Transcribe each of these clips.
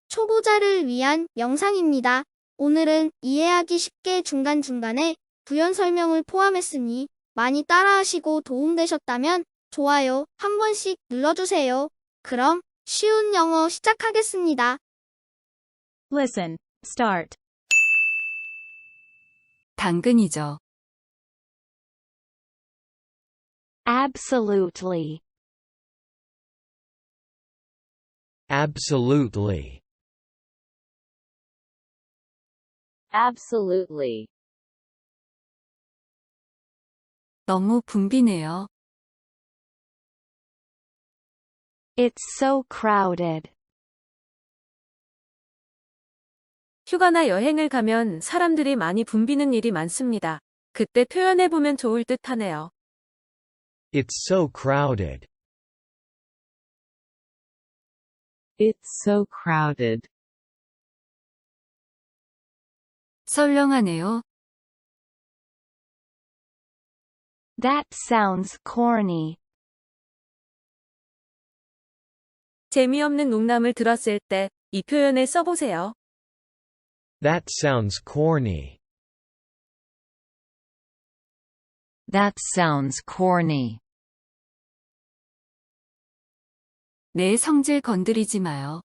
초보자를 위한 영상입니다. 오늘은 이해하기 쉽게 중간중간에 부연 설명을 포함했으니 많이 따라하시고 도움되셨다면 좋아요 한 번씩 눌러주세요. 그럼 쉬운 영어 시작하겠습니다. Listen. Start. 당근이죠. Absolutely. Absolutely. Absolutely. 너무 붐비네요. It's so crowded. 휴가나 여행을 가면 사람들이 많이 붐비는 일이 많습니다. 그때 표현해보면 좋을 듯 하네요. It's so crowded. It's so crowded. 썰렁하네요. That sounds corny. 재미없는 농담을 들었을 때 이 표현을 써보세요. That sounds corny. That sounds corny. 내 성질 건드리지 마요.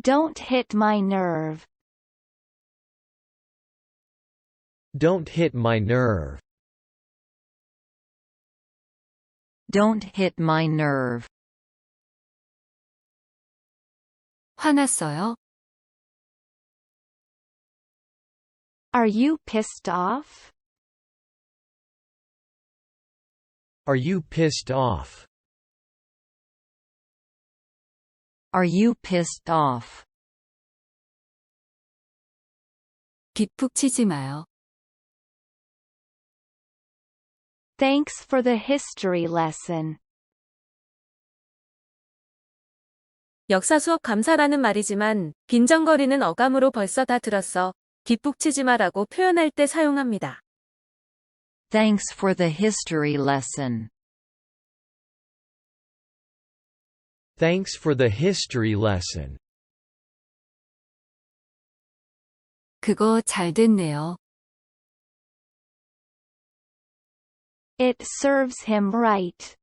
Don't hit my nerve. Don't hit my nerve. Don't hit my nerve. 화났어요? Are you pissed off? Are you pissed off? Are you pissed off? 뒷북 치지 마요. Thanks for the history lesson. 역사 수업 감사라는 말이지만 빈정거리는 어감으로 벌써 다 들었어. 뒷북 치지 마라고 표현할 때 사용합니다. Thanks for the history lesson. Thanks for the history lesson. 그거 잘 됐네요. It serves him right.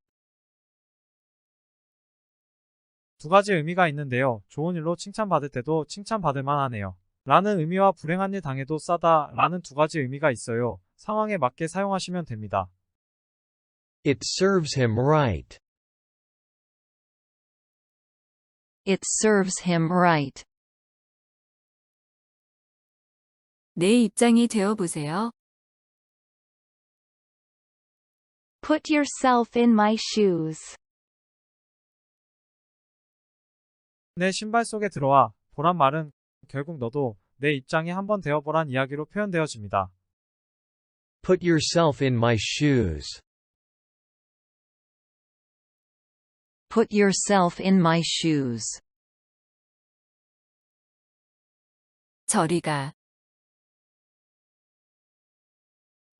두 가지 의미가 있는데요. 좋은 일로 칭찬받을 때도 칭찬받을 만하네요. 라는 의미와 불행한 일 당해도 싸다 라는 두 가지 의미가 있어요. 상황에 맞게 사용하시면 됩니다. It serves him right. It serves him right. 내 입장이 되어보세요. Put yourself in my shoes. 내 신발 속에 들어와 보란 말은 결국 너도 내 입장이 한번 되어보란 이야기로 표현되어집니다. Put yourself in my shoes. Put yourself in my shoes. 저리 가.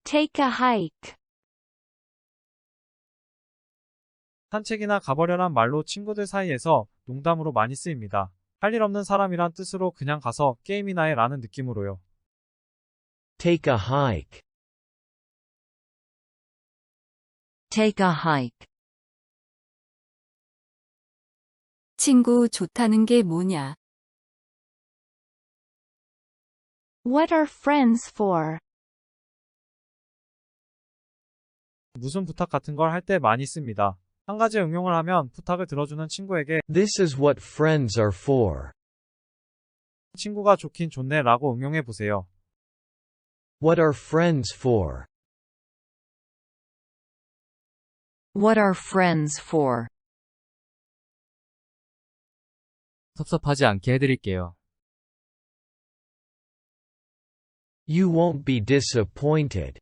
Take a hike. 산책이나 가버려란 말로 친구들 사이에서 농담으로 많이 쓰입니다. 할 일 없는 사람이란 뜻으로 그냥 가서 게임이나 해 라는 느낌으로요. Take a hike. Take a hike. 친구 좋다는 게 뭐냐? What are friends for? 무슨 부탁 같은 걸 할 때 많이 씁니다. 한 가지 응용을 하면 부탁을 들어주는 친구에게 This is what friends are for. 친구가 좋긴 좋네 라고 응용해 보세요. What are friends for? What are friends for? 섭섭하지 않게 해드릴게요. You won't be disappointed.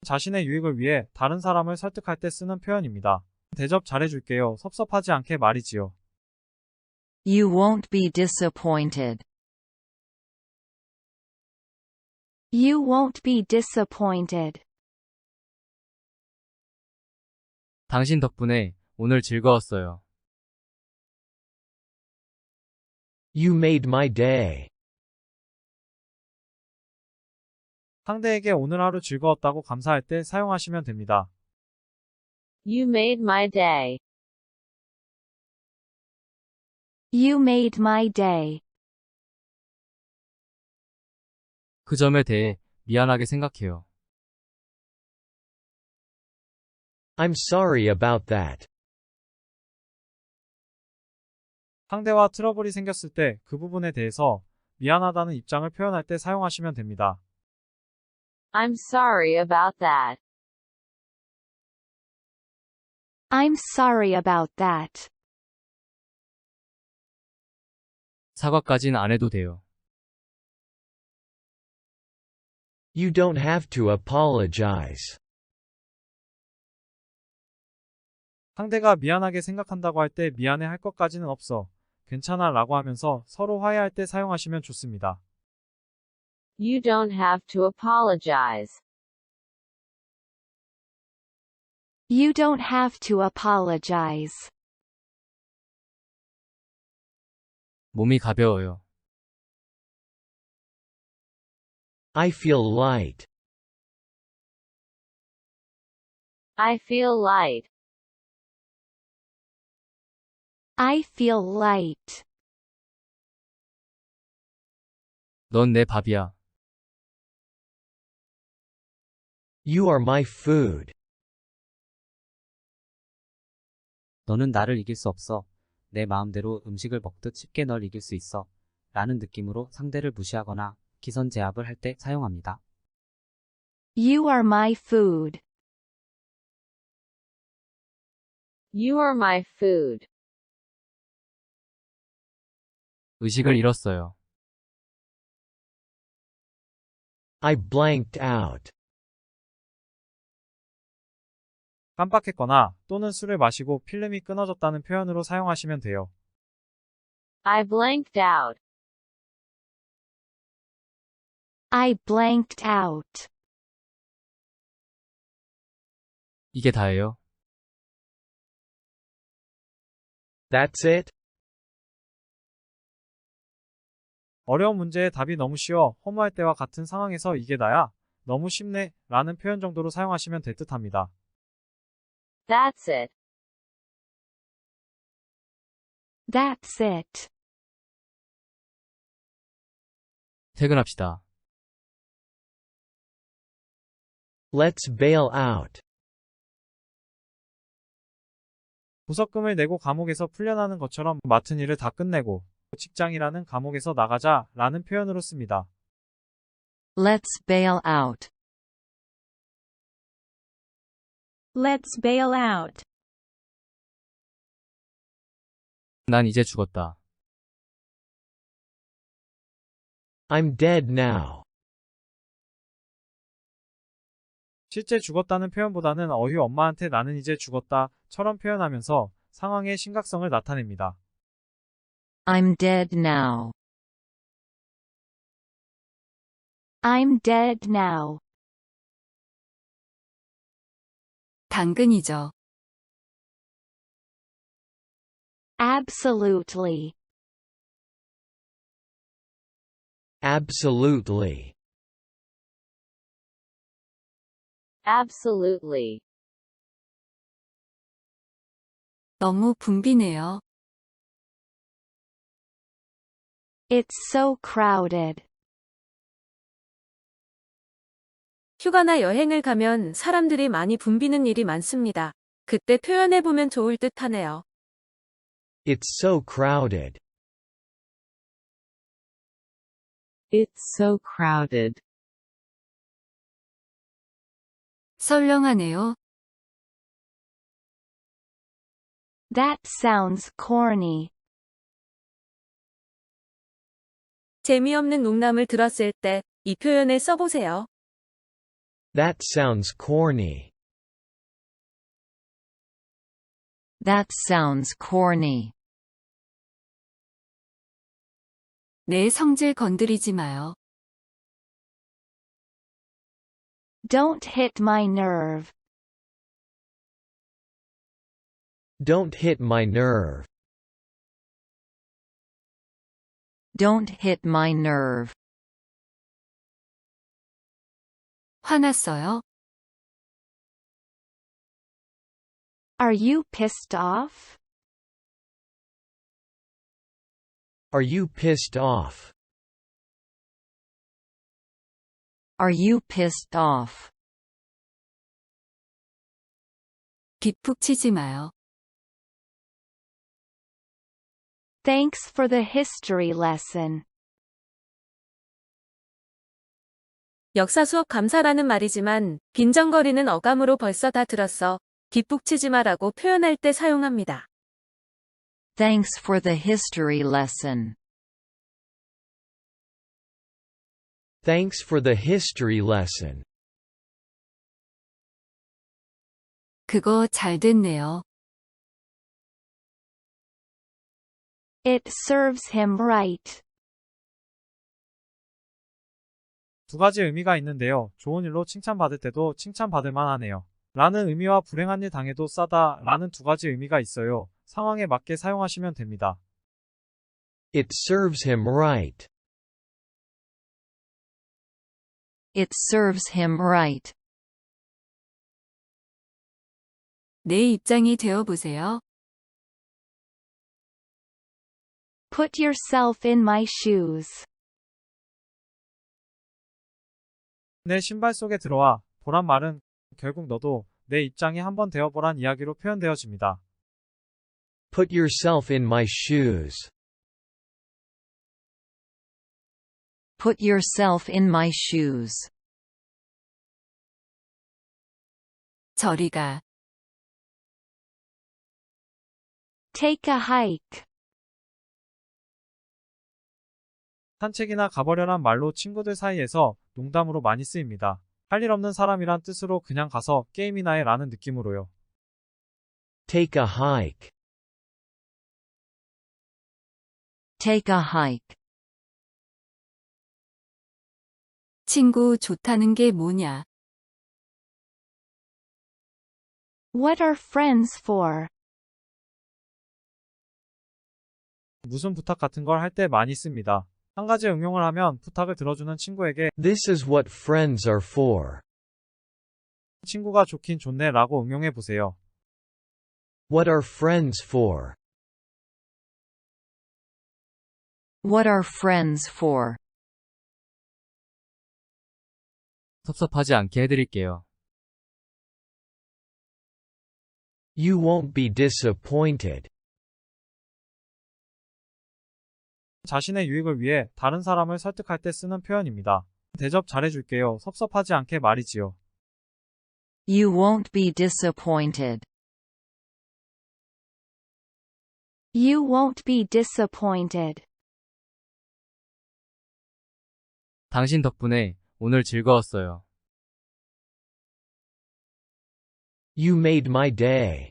자신의 유익을 위해 다른 사람을 설득할 때 쓰는 표현입니다. 대접 잘해줄게요. 섭섭하지 않게 말이지요. You won't be disappointed. You won't be disappointed. 당신 덕분에 오늘 즐거웠어요. You made my day. 상대에게 오늘 하루 즐거웠다고 감사할 때 사용하시면 됩니다. You made my day. You made my day. 그 점에 대해 미안하게 생각해요. I'm sorry about that. 상대와 트러블이 생겼을 때 그 부분에 대해서 미안하다는 입장을 표현할 때 사용하시면 됩니다. I'm sorry about that. I'm sorry about that. 사과까진 안 해도 돼요. You don't have to apologize. 상대가 미안하게 생각한다고 할 때 미안해 할 것까지는 없어. 괜찮아 라고 하면서 서로 화해할 때 사용하시면 좋습니다. You don't have to apologize. You don't have to apologize. 몸이 가벼워요. I feel light. I feel light. I feel light. 넌 내 밥이야. You are my food. 너는 나를 이길 수 없어. 내 마음대로 음식을 먹듯 쉽게 널 이길 수 있어. 라는 느낌으로 상대를 무시하거나 기선 제압을 할 때 사용합니다. You are my food. You are my food. 의식을 잃었어요. I blanked out. 깜빡했거나 또는 술을 마시고 필름이 끊어졌다는 표현으로 사용하시면 돼요. I blanked out. I blanked out. 이게 다예요. That's it? 어려운 문제에 답이 너무 쉬워 허무할 때와 같은 상황에서 이게 나야? 너무 쉽네 라는 표현 정도로 사용하시면 될 듯합니다. That's it. That's it. 퇴근합시다. Let's bail out. 보석금을 내고 감옥에서 풀려나는 것처럼 맡은 일을 다 끝내고 직장이라는 감옥에서 나가자 라는 표현으로 씁니다. Let's bail out. Let's bail out. 난 이제 죽었다. I'm dead now. 실제 죽었다는 표현보다는 어휘 엄마한테 나는 이제 죽었다처럼 표현하면서 상황의 심각성을 나타냅니다. I'm dead now. I'm dead now. 당근이죠. Absolutely. Absolutely. Absolutely. 너무 붐비네요. It's so crowded. 휴가나 여행을 가면 사람들이 많이 붐비는 일이 많습니다. 그때 표현해보면 좋을 듯 하네요. It's so crowded. It's so crowded. 설렁하네요. That sounds corny. 재미없는 농담을 들었을 때 이 표현을 써보세요. That sounds corny. That sounds corny. 내 성질 건드리지 마요. Don't hit my nerve. Don't hit my nerve. Don't hit my nerve. 화났어요? Are you pissed off? Are you pissed off? Are you pissed off? 뒷북 치지 마요. Thanks for the history lesson. 역사 수업 감사라는 말이지만 빈정거리는 어감으로 벌써 다 들었어. 뒷북 치지 마라고 표현할 때 사용합니다. Thanks for the history lesson. Thanks for the history lesson. 그거 잘 됐네요. It serves him right. 두 가지 의미가 있는데요. 좋은 일로 칭찬받을 때도 칭찬받을 만하네요. 라는 의미와 불행한 일 당해도 싸다 라는 두 가지 의미가 있어요. 상황에 맞게 사용하시면 됩니다. It serves him right. It serves him right. 내 입장이 되어 보세요. Put yourself in my shoes. 내 신발 속에 들어와 보란 말은 결국 너도 내 입장이 한번 되어보란 이야기로 표현되어집니다. Put yourself in my shoes. Put yourself in my shoes. 저리 가. Take a hike. 산책이나 가버려란 말로 친구들 사이에서 농담으로 많이 쓰입니다. 할 일 없는 사람이란 뜻으로 그냥 가서 게임이나 해 라는 느낌으로요. Take a hike. Take a hike. 친구 좋다는 게 뭐냐? What are friends for? 무슨 부탁 같은 걸 할 때 많이 씁니다. 한 가지 응용을 하면 부탁을 들어주는 친구에게 This is what friends are for. 친구가 좋긴 좋네 라고 응용해 보세요. What are friends for? What are friends for? 섭섭하지 않게 해드릴게요. You won't be disappointed. 자신의 유익을 위해 다른 사람을 설득할 때 쓰는 표현입니다. 대접 잘해줄게요. 섭섭하지 않게 말이지요. You won't be disappointed. You won't be disappointed. 당신 덕분에 오늘 즐거웠어요. You made my day.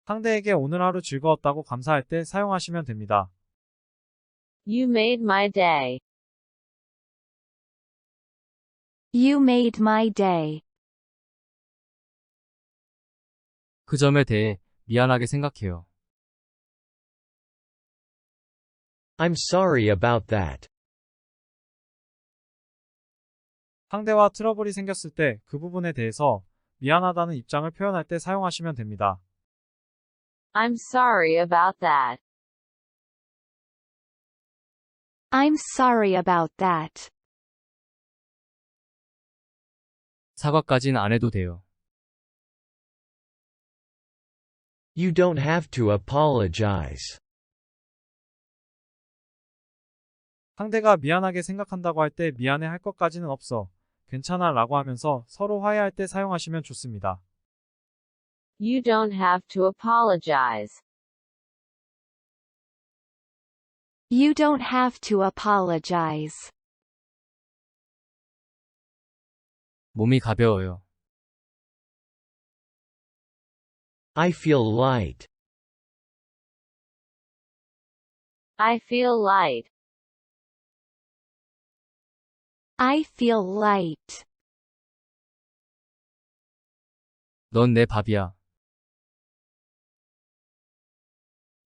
상대에게 오늘 하루 즐거웠다고 감사할 때 사용하시면 됩니다. You made my day. You made my day. 그 점에 대해 미안하게 생각해요. I'm sorry about that. 상대와 트러블이 생겼을 때 그 부분에 대해서 미안하다는 입장을 표현할 때 사용하시면 됩니다. I'm sorry about that. I'm sorry about that. 사과까진 안 해도 돼요. You don't have to apologize. 상대가 미안하게 생각한다고 할 때 미안해 할 것까지는 없어. 괜찮아 라고 하면서 서로 화해할 때 사용하시면 좋습니다. You don't have to apologize. You don't have to apologize. 몸이 가벼워요. I feel light. I feel light. I feel light. 넌 내 밥이야.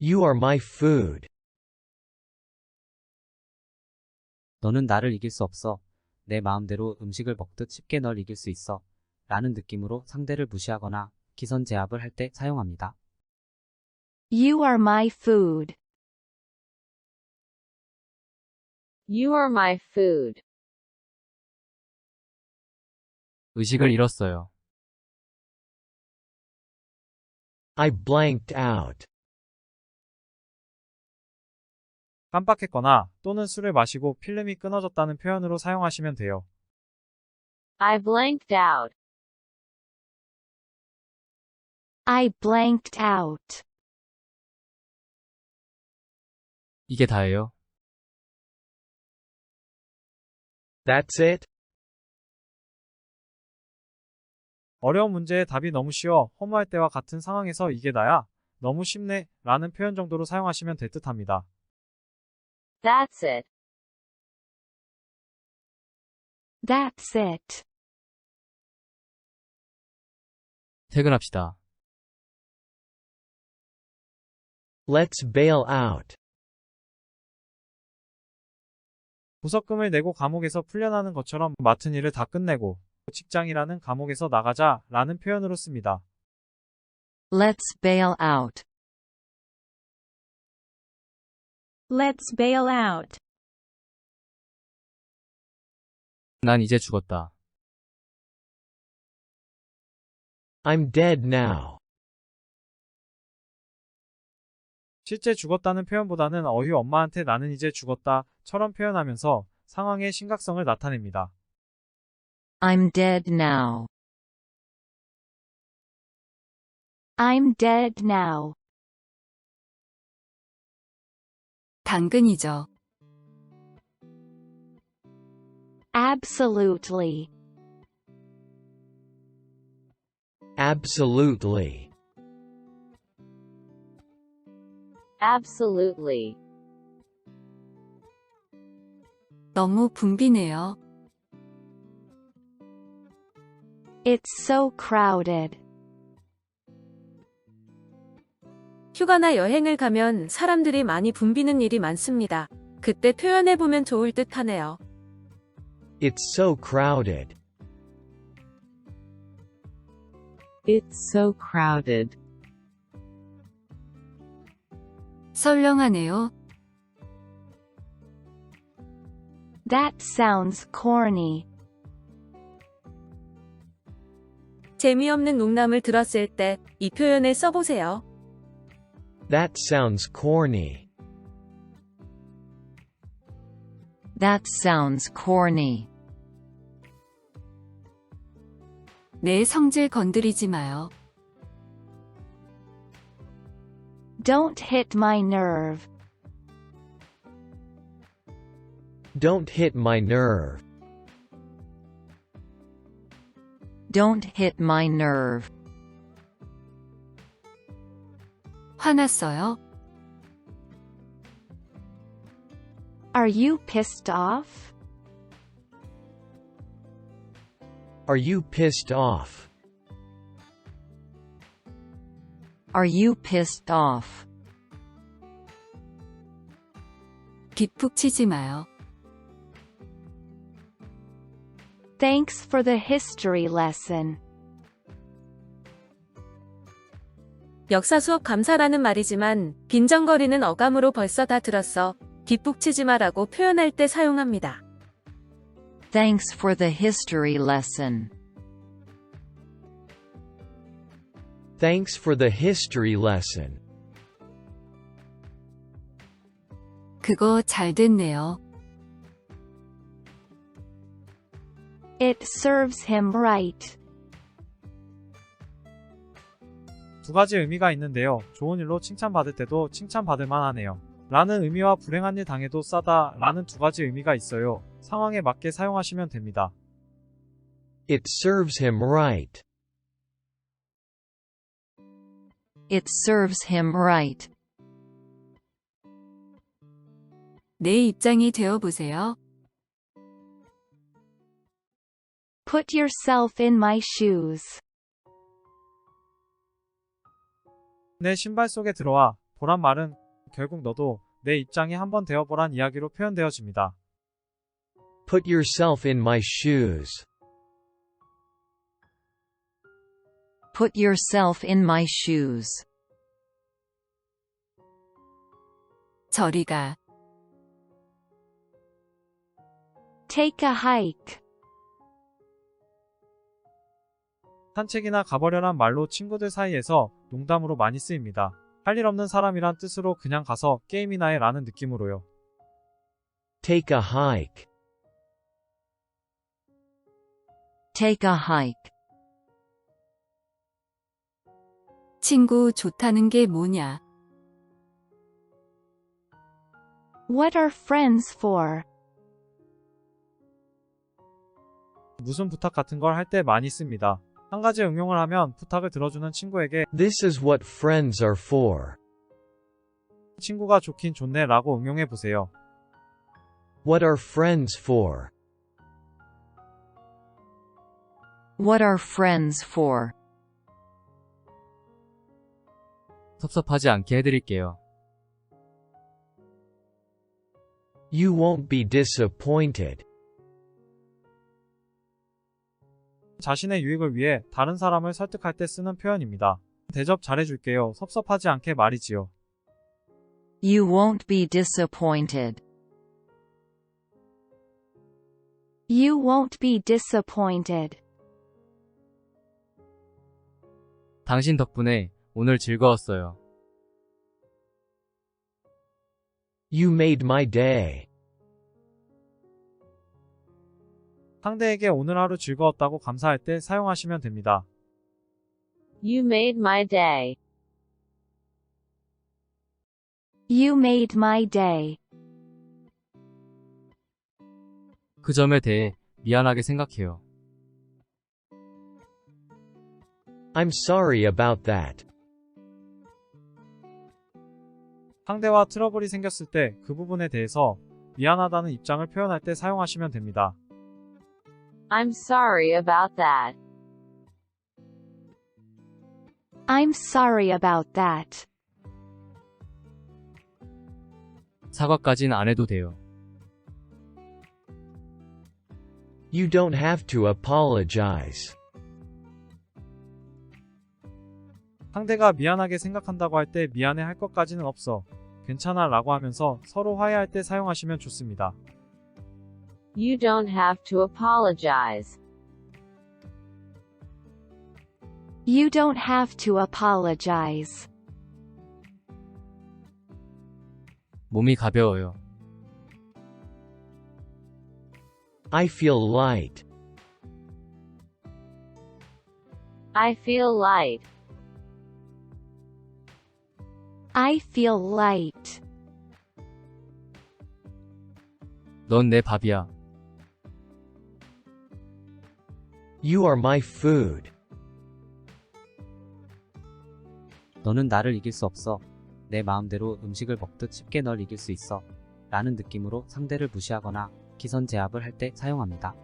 You are my food. 너는 나를 이길 수 없어. 내 마음대로 음식을 먹듯 쉽게 널 이길 수 있어. 라는 느낌으로 상대를 무시하거나 기선 제압을 할 때 사용합니다. You are my food. You are my food. 의식을 잃었어요. I blanked out. 깜빡했거나 또는 술을 마시고 필름이 끊어졌다는 표현으로 사용하시면 돼요. I blanked out. I blanked out. 이게 다예요. That's it? 어려운 문제에 답이 너무 쉬워 허무할 때와 같은 상황에서 이게 나야? 너무 쉽네 라는 표현 정도로 사용하시면 될 듯합니다. That's it. That's it. 퇴근합시다. Let's bail out. 보석금을 내고 감옥에서 풀려나는 것처럼 맡은 일을 다 끝내고 직장이라는 감옥에서 나가자 라는 표현으로 씁니다. Let's bail out. Let's bail out. 난 이제 죽었다. I'm dead now. 실제 죽었다는 표현보다는 어휘 엄마한테 나는 이제 죽었다처럼 표현하면서 상황의 심각성을 나타냅니다. I'm dead now. I'm dead now. 당근이죠. Absolutely. Absolutely. Absolutely. 너무 붐비네요. It's so crowded. 휴가나 여행을 가면 사람들이 많이 붐비는 일이 많습니다. 그때 표현해보면 좋을 듯 하네요. It's so crowded. It's so crowded. 선량하네요. That sounds corny. 재미없는 농담을 들었을 때 이 표현을 써보세요. That sounds corny. That sounds corny. 내 성질 건드리지 마요. Don't hit my nerve. Don't hit my nerve. Don't hit my nerve. 화났어요? Are you pissed off? Are you pissed off? Are you pissed off? 뒷북 치지 마요. Thanks for the history lesson. 역사 수업 감사라는 말이지만 빈정거리는 어감으로 벌써 다 들었어. 뒷북 치지 마라고 표현할 때 사용합니다. Thanks for the history lesson. Thanks for the history lesson. 그거 잘 됐네요. It serves him right. 두 가지 의미가 있는데요. 좋은 일로 칭찬받을 때도 칭찬받을 만하네요. 라는 의미와 불행한 일 당해도 싸다 라는 두 가지 의미가 있어요. 상황에 맞게 사용하시면 됩니다. It serves him right. It serves him right. 내 입장이 되어 보세요. Put yourself in my shoes. 내 신발 속에 들어와 보란 말은 결국 너도 내 입장이 한번 되어보란 이야기로 표현되어집니다. Put yourself in my shoes. Put yourself in my shoes. 저리 가. Take a hike. 산책이나 가버려란 말로 친구들 사이에서 농담으로 많이 쓰입니다. 할 일 없는 사람이란 뜻으로 그냥 가서 게임이나 해 라는 느낌으로요. Take a hike. Take a hike. 친구 좋다는 게 뭐냐? What are friends for? 무슨 부탁 같은 걸 할 때 많이 씁니다. 한 가지 응용을 하면 부탁을 들어주는 친구에게 This is what friends are for. 친구가 좋긴 좋네 라고 응용해 보세요. What are friends for? What are friends for? 섭섭하지 않게 해드릴게요. You won't be disappointed. 자신의 유익을 위해 다른 사람을 설득할 때 쓰는 표현입니다. 대접 잘해줄게요. 섭섭하지 않게 말이지요. You won't be disappointed. You won't be disappointed. 당신 덕분에 오늘 즐거웠어요. You made my day. 상대에게 오늘 하루 즐거웠다고 감사할 때 사용하시면 됩니다. You made my day. You made my day. 그 점에 대해 미안하게 생각해요. I'm sorry about that. 상대와 트러블이 생겼을 때 그 부분에 대해서 미안하다는 입장을 표현할 때 사용하시면 됩니다. I'm sorry about that. I'm sorry about that. 사과까진 안 해도 돼요. You don't have to apologize. 상대가 미안하게 생각한다고 할 때 미안해 할 것까지는 없어. 괜찮아 라고 하면서 서로 화해할 때 사용하시면 좋습니다. You don't have to apologize. You don't have to apologize. 몸이 가벼워요. I feel light. I feel light. I feel light. 넌 내 밥이야. You are my food. 너는 나를 이길 수 없어. 내 마음대로 음식을 먹듯 쉽게 널 이길 수 있어. 라는 느낌으로 상대를 무시하거나 기선 제압을 할 때 사용합니다.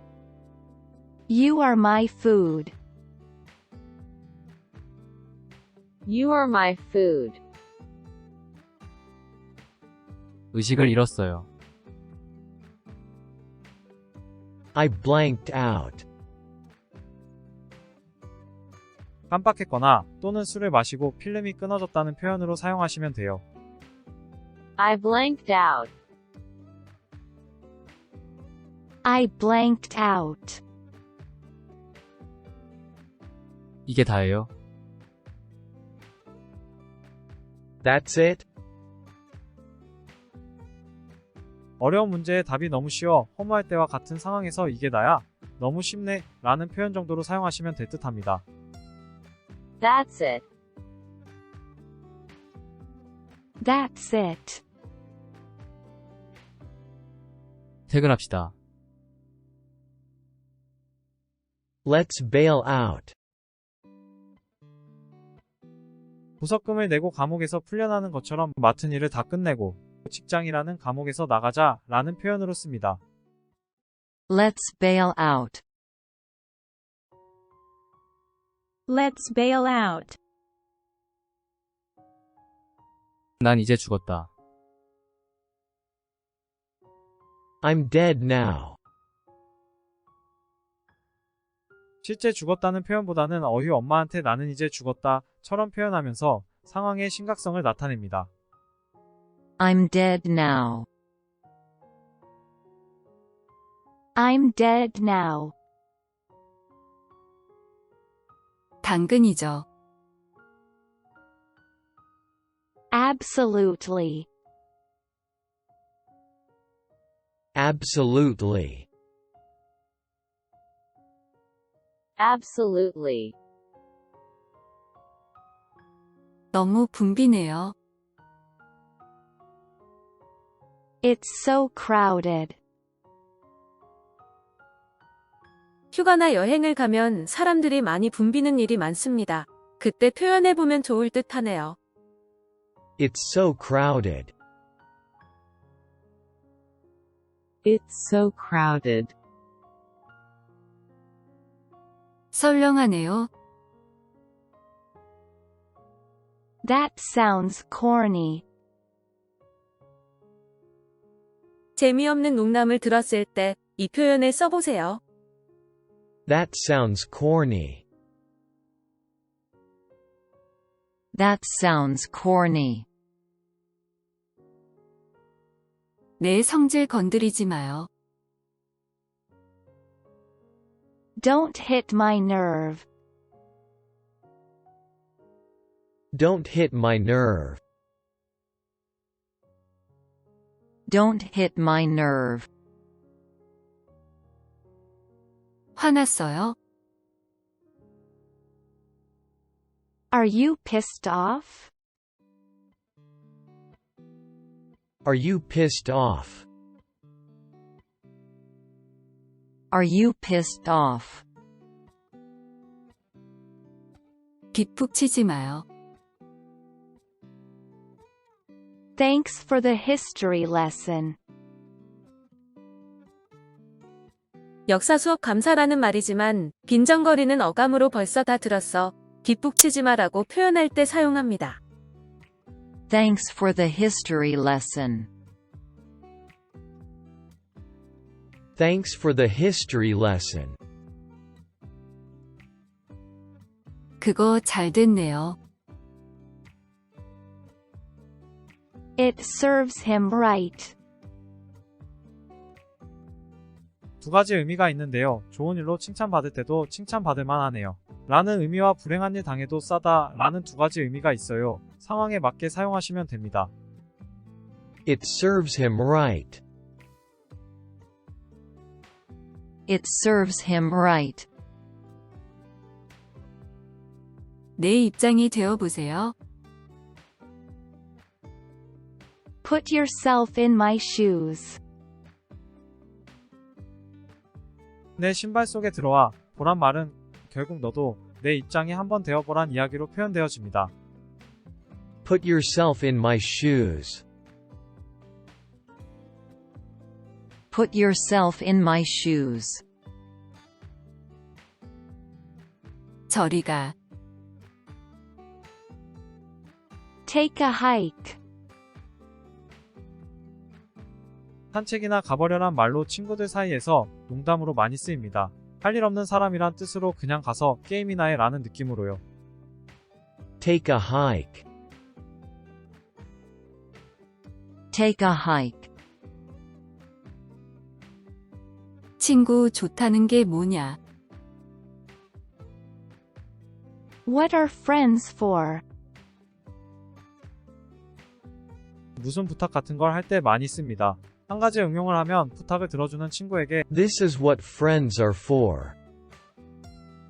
You are my food. You are my food. 의식을 잃었어요. I blanked out. 깜빡했거나 또는 술을 마시고 필름이 끊어졌다는 표현으로 사용하시면 돼요. I blanked out. I blanked out. 이게 다예요. That's it? 어려운 문제의 답이 너무 쉬워 허무할 때와 같은 상황에서 이게 나야? 너무 쉽네 라는 표현 정도로 사용하시면 될 듯합니다. That's it. That's it. 퇴근합시다. Let's bail out. 보석금을 내고 감옥에서 풀려나는 것처럼 맡은 일을 다 끝내고 직장이라는 감옥에서 나가자 라는 표현으로 씁니다. Let's bail out. Let's bail out. 난 이제 죽었다. I'm dead now. 실제 죽었다는 표현보다는 어휘 엄마한테 나는 이제 죽었다처럼 표현하면서 상황의 심각성을 나타냅니다. I'm dead now. I'm dead now. 당근이죠. Absolutely. Absolutely. Absolutely. 너무 붐비네요. It's so crowded. 휴가나 여행을 가면 사람들이 많이 붐비는 일이 많습니다. 그때 표현해보면 좋을 듯 하네요. It's so crowded. It's so crowded. 설렁하네요. That sounds corny. 재미없는 농담을 들었을 때 이 표현을 써보세요. That sounds corny. That sounds corny. 내 성질 건드리지 마요. Don't hit my nerve. Don't hit my nerve. Don't hit my nerve. 화났어요? Are you pissed off? Are you pissed off? Are you pissed off? 뒷북 치지 마요. Thanks for the history lesson. 역사 수업 감사라는 말이지만 빈정거리는 어감으로 벌써 다 들었어. 뒷북 치지 마라고 표현할 때 사용합니다. Thanks for the history lesson. Thanks for the history lesson. 그거 잘 됐네요. It serves him right. 두 가지 의미가 있는데요. 좋은 일로 칭찬받을 때도 칭찬받을 만하네요. 라는 의미와 불행한 일 당해도 싸다 라는 두 가지 의미가 있어요. 상황에 맞게 사용하시면 됩니다. It serves him right. It serves him right. 내 입장이 되어 보세요. Put yourself in my shoes. 내 신발 속에 들어와 보란 말은 결국 너도 내 입장에 한번 되어보란 이야기로 표현되어집니다. Put yourself in my shoes. Put yourself in my shoes. 저리 가. Take a hike. 산책이나 가버려란 말로 친구들 사이에서 농담으로 많이 쓰입니다. 할 일 없는 사람이란 뜻으로 그냥 가서 게임이나 해 라는 느낌으로요. Take a hike. Take a hike. 친구 좋다는 게 뭐냐? What are friends for? 무슨 부탁 같은 걸 할 때 많이 씁니다. 한 가지 응용을 하면 부탁을 들어주는 친구에게 This is what friends are for.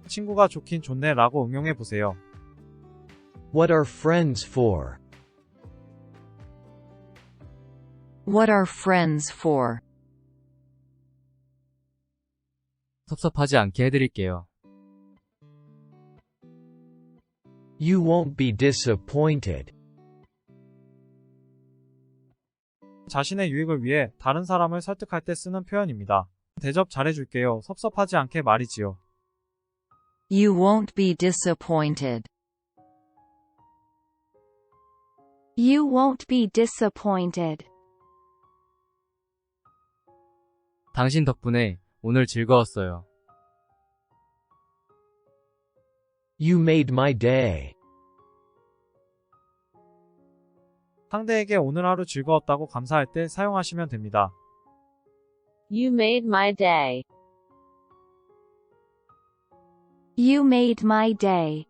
친구가 좋긴 좋네 라고 응용해 보세요. What are friends for? What are friends for? 섭섭하지 않게 해드릴게요. You won't be disappointed. 자신의 유익을 위해 다른 사람을 설득할 때 쓰는 표현입니다. 대접 잘해줄게요. 섭섭하지 않게 말이지요. You won't be disappointed. You won't be disappointed. 당신 덕분에 오늘 즐거웠어요. You made my day. 상대에게 오늘 하루 즐거웠다고 감사할 때 사용하시면 됩니다. You made my day. You made my day.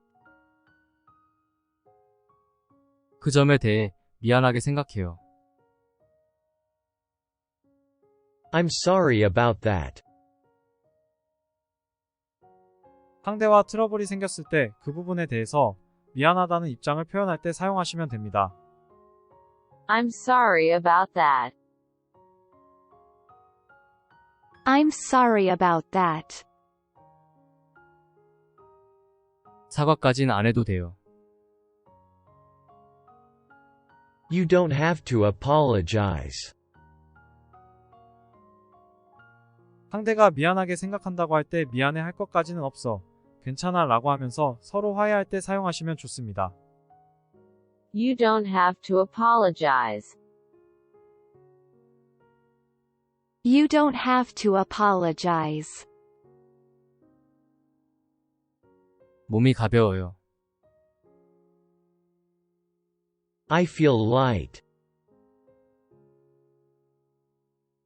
그 점에 대해 미안하게 생각해요. I'm sorry about that. 상대와 트러블이 생겼을 때 그 부분에 대해서 미안하다는 입장을 표현할 때 사용하시면 됩니다. I'm sorry about that. I'm sorry about that. 사과까진 안 해도 돼요. You don't have to apologize. 상대가 미안하게 생각한다고 할 때 미안해 할 것까지는 없어. 괜찮아 라고 하면서 서로 화해할 때 사용하시면 좋습니다. You don't have to apologize. You don't have to apologize. 몸이 가벼워요. I feel light.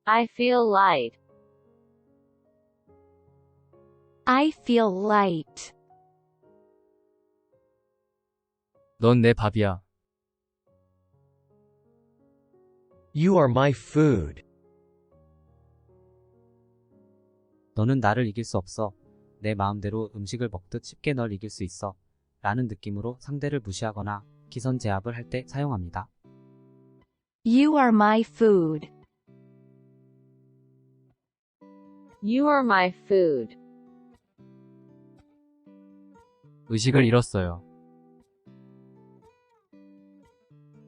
I feel light. I feel light. 넌 내 밥이야. You are my food. 너는 나를 이길 수 없어. 내 마음대로 음식을 먹듯 쉽게 널 이길 수 있어. 라는 느낌으로 상대를 무시하거나 기선 제압을 할 때 사용합니다. You are my food. You are my food. 의식을 잃었어요.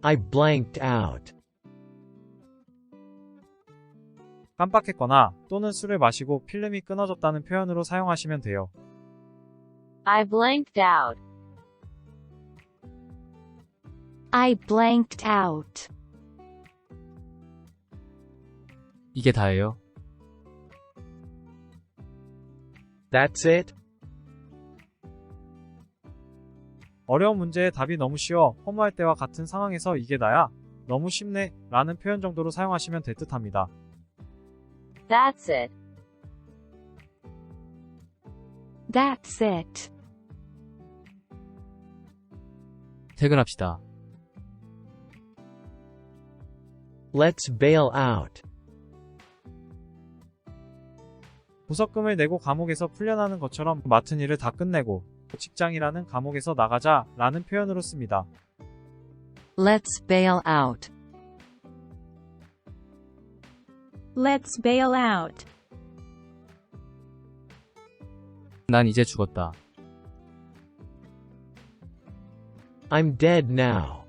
I blanked out. 깜빡했거나 또는 술을 마시고 필름이 끊어졌다는 표현으로 사용하시면 돼요. I blanked out. I blanked out. 이게 다예요. That's it? 어려운 문제의 답이 너무 쉬워. 허무할 때와 같은 상황에서 이게 나야? 너무 쉽네? 라는 표현 정도로 사용하시면 될 듯합니다. That's it. That's it. 퇴근합시다. Let's bail out. 보석금을 내고 감옥에서 풀려나는 것처럼 맡은 일을 다 끝내고 직장이라는 감옥에서 나가자 라는 표현으로 씁니다. Let's bail out. Let's bail out. 난 이제 죽었다. I'm dead now.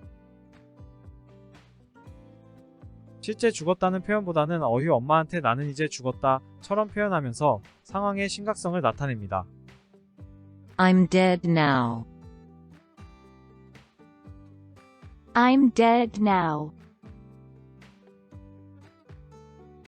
실제 죽었다는 표현보다는 어휘 엄마한테 나는 이제 죽었다처럼 표현하면서 상황의 심각성을 나타냅니다. I'm dead now. I'm dead now.